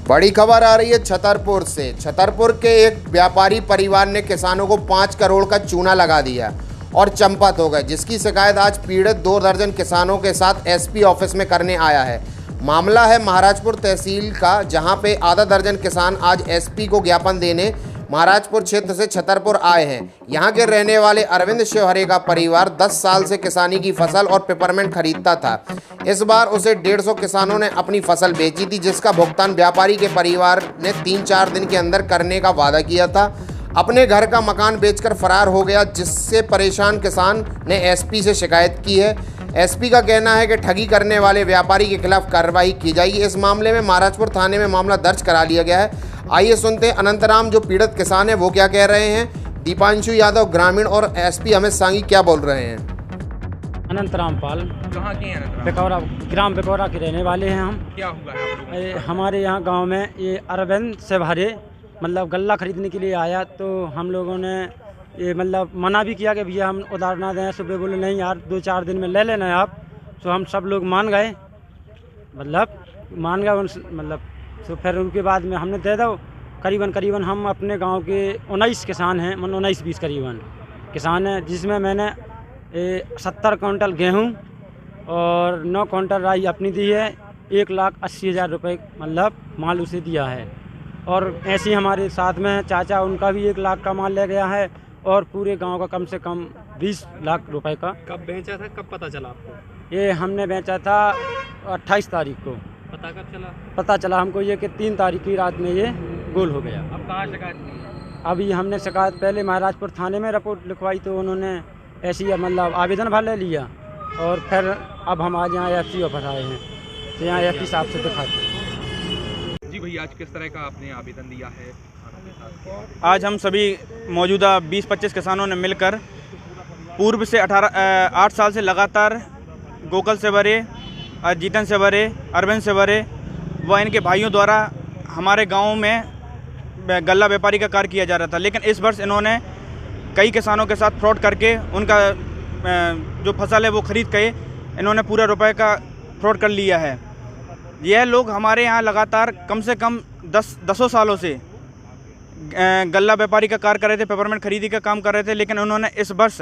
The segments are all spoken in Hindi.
बड़ी खबर आ रही है छतरपुर से। छतरपुर के एक व्यापारी परिवार ने किसानों को 5 करोड़ का चूना लगा दिया और चंपत हो गए, जिसकी शिकायत आज पीड़ित 2 दर्जन किसानों के साथ एसपी ऑफिस में करने आया है। मामला है महाराजपुर तहसील का, जहां पे आधा दर्जन किसान आज एसपी को ज्ञापन देने महाराजपुर क्षेत्र से छतरपुर आए हैं। यहां के रहने वाले अरविंद शिवहरे का परिवार 10 साल से किसानी की फसल और पेपरमेंट खरीदता था। इस बार उसे 150 किसानों ने अपनी फसल बेची थी, जिसका भुगतान व्यापारी के परिवार ने 3-4 दिन के अंदर करने का वादा किया था। अपने घर का मकान बेचकर फरार हो गया, जिससे परेशान किसान ने एसपी से शिकायत की है। एसपी का कहना है कि ठगी करने वाले व्यापारी के खिलाफ कार्रवाई की जाएगी। इस मामले में महाराजपुर थाने में मामला दर्ज करा लिया गया है। आइए सुनते हैं अनंतराम, जो पीड़ित किसान है, वो क्या कह रहे हैं। दीपांशु यादव ग्रामीण और एसपी अमित सांगी क्या बोल रहे हैं। अनंतराम पाल कहाँ के हैं? बेकौरा, ग्राम बेकौरा के रहने वाले हैं हम। क्या हुआ है आप लोगों को? हमारे यहाँ गांव में ये अरविंद शिवहरे मतलब गल्ला खरीदने के लिए आया, तो हम लोगों ने ये मतलब मना भी किया कि भैया हम उधार ना दें। सुबह बोले नहीं यार 2-4 दिन में ले लेना आप। तो हम सब लोग मान गए, मतलब तो फिर उनके बाद में हमने दे दो। करीबन हम अपने गांव के 19 किसान हैं, 19-20 करीबन किसान हैं, जिसमें मैंने 70 क्विंटल गेहूं और 9 क्विंटल राई अपनी दी है। 1,80,000 रुपये मतलब माल उसे दिया है। और ऐसे ही हमारे साथ में चाचा, उनका भी 1 लाख का माल ले गया है और पूरे गांव का कम से कम 20 लाख रुपए का। कब बेचा था, कब पता चला आपको? ये हमने बेचा था 28 तारीख को। पता कब चला? पता चला हमको ये कि 3 तारीख की रात में ये गोल हो गया। अब कहाँ शिकायत की? अभी हमने शिकायत पहले महाराजपुर थाने में रिपोर्ट लिखवाई, तो उन्होंने ऐसी मतलब आवेदन भर ले लिया और फिर अब हम आज यहाँ एसपी ऑफिस आए हैं, तो यहाँ एसपी साहब से दिखाते हैं। जी भैया, आज किस तरह का आपने आवेदन दिया है? आज हम सभी मौजूदा 20-25 किसानों ने मिलकर पूर्व से 8 साल से लगातार गोकुल शिवहरे, जीतन शिवहरे, अरविंद शिवहरे व इनके भाइयों द्वारा हमारे गांव में गल्ला व्यापारी का कार्य किया जा रहा था। लेकिन इस वर्ष इन्होंने कई किसानों के साथ फ्रॉड करके उनका जो फसल है वो खरीद के इन्होंने पूरा रुपए का फ्रॉड कर लिया है। यह लोग हमारे यहाँ लगातार कम से कम 10 सालों से गल्ला व्यापारी का कार्य कर रहे थे, पेपरमेंट खरीदी का काम कर रहे थे। लेकिन उन्होंने इस वर्ष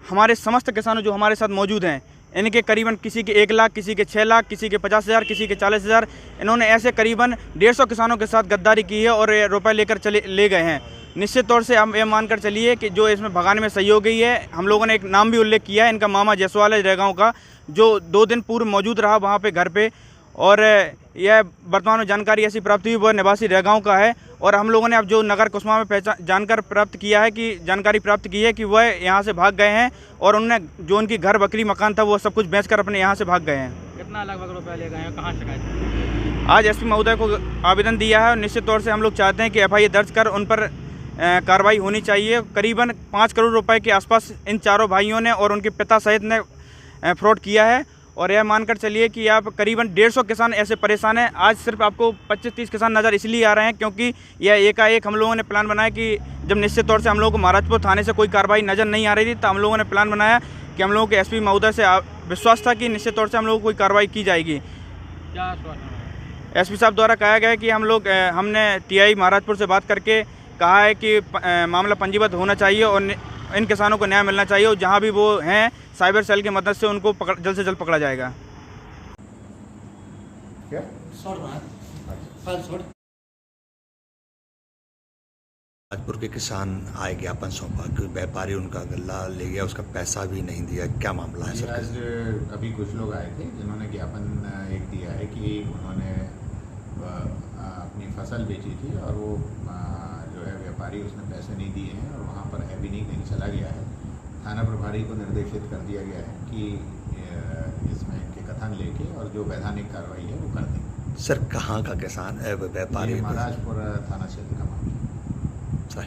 हमारे समस्त किसानों जो हमारे साथ मौजूद हैं, इनके करीबन किसी के 1 लाख, किसी के 6 लाख, किसी के 50,000, किसी के 40,000, इन्होंने ऐसे करीबन 150 किसानों के साथ गद्दारी की है और रुपए लेकर ले गए हैं। निश्चित तौर से हम ये मानकर चलिए कि जो इसमें भगाने में सहयोगी है, हम लोगों ने एक नाम भी उल्लेख किया है, इनका मामा जयसवाल है रेगांव का, जो 2 दिन पूर्व मौजूद रहा वहाँ पे घर पे। और यह वर्तमान में जानकारी ऐसी प्राप्त हुई, वह निवासी रेगांव का है। और हम लोगों ने अब जो नगर कुसमा में जानकारी प्राप्त की है कि वह यहाँ से भाग गए हैं और उन्होंने जो उनकी घर बकरी मकान था वो सब कुछ बेचकर अपने यहाँ से भाग गए हैं। कितना लगभग रुपया ले गए हैं? कहाँ शिकायत? आज एसपी महोदय को आवेदन दिया है और निश्चित तौर से हम लोग चाहते हैं कि FIR दर्ज कर उन पर कार्रवाई होनी चाहिए। करीबन 5 करोड़ रुपए के आसपास इन चारों भाइयों ने और उनके पिता सहित ने फ्रॉड किया है। और यह मानकर चलिए कि आप करीबन 150 किसान ऐसे परेशान हैं। आज सिर्फ आपको 25-30 किसान नज़र इसलिए आ रहे हैं क्योंकि यह एकाएक हम लोगों ने प्लान बनाया कि जब निश्चित तौर से हम लोगों को महाराजपुर थाने से कोई कार्रवाई नज़र नहीं आ रही थी, तो हम लोगों ने प्लान बनाया कि हम लोगों के एसपी महोदय से विश्वास था कि निश्चित तौर से हम लोगों को कोई कार्रवाई की जाएगी। क्या एसपी साहब द्वारा कहा गया है कि हमने TI महाराजपुर से बात करके कहा है कि मामला पंजीबद्ध होना चाहिए और इन किसानों को न्याय मिलना चाहिए और जहां भी वो हैं साइबर सेल की मदद से उनको जल्द से जल्द पकड़ा जाएगा। महाराजपुर के किसान आए, ज्ञापन सौंपा कि व्यापारी उनका गल्ला ले गया, उसका पैसा भी नहीं दिया। क्या मामला है सर? आज अभी कुछ लोग आए थे जिन्होंने ज्ञापन एक दिया है कि उन्होंने अपनी फसल बेची थी और वो जो है व्यापारी उसने पैसे नहीं दिए हैं और वहाँ पर है भी नहीं, कहीं चला गया है। थाना प्रभारी को निर्देशित कर दिया गया है कि इसमें इनके कथन लेके और जो वैधानिक कार्रवाई है वो कर दें। सर कहाँ का किसान व्यापारी? महाराजपुर थाना क्षेत्र का मामला। सर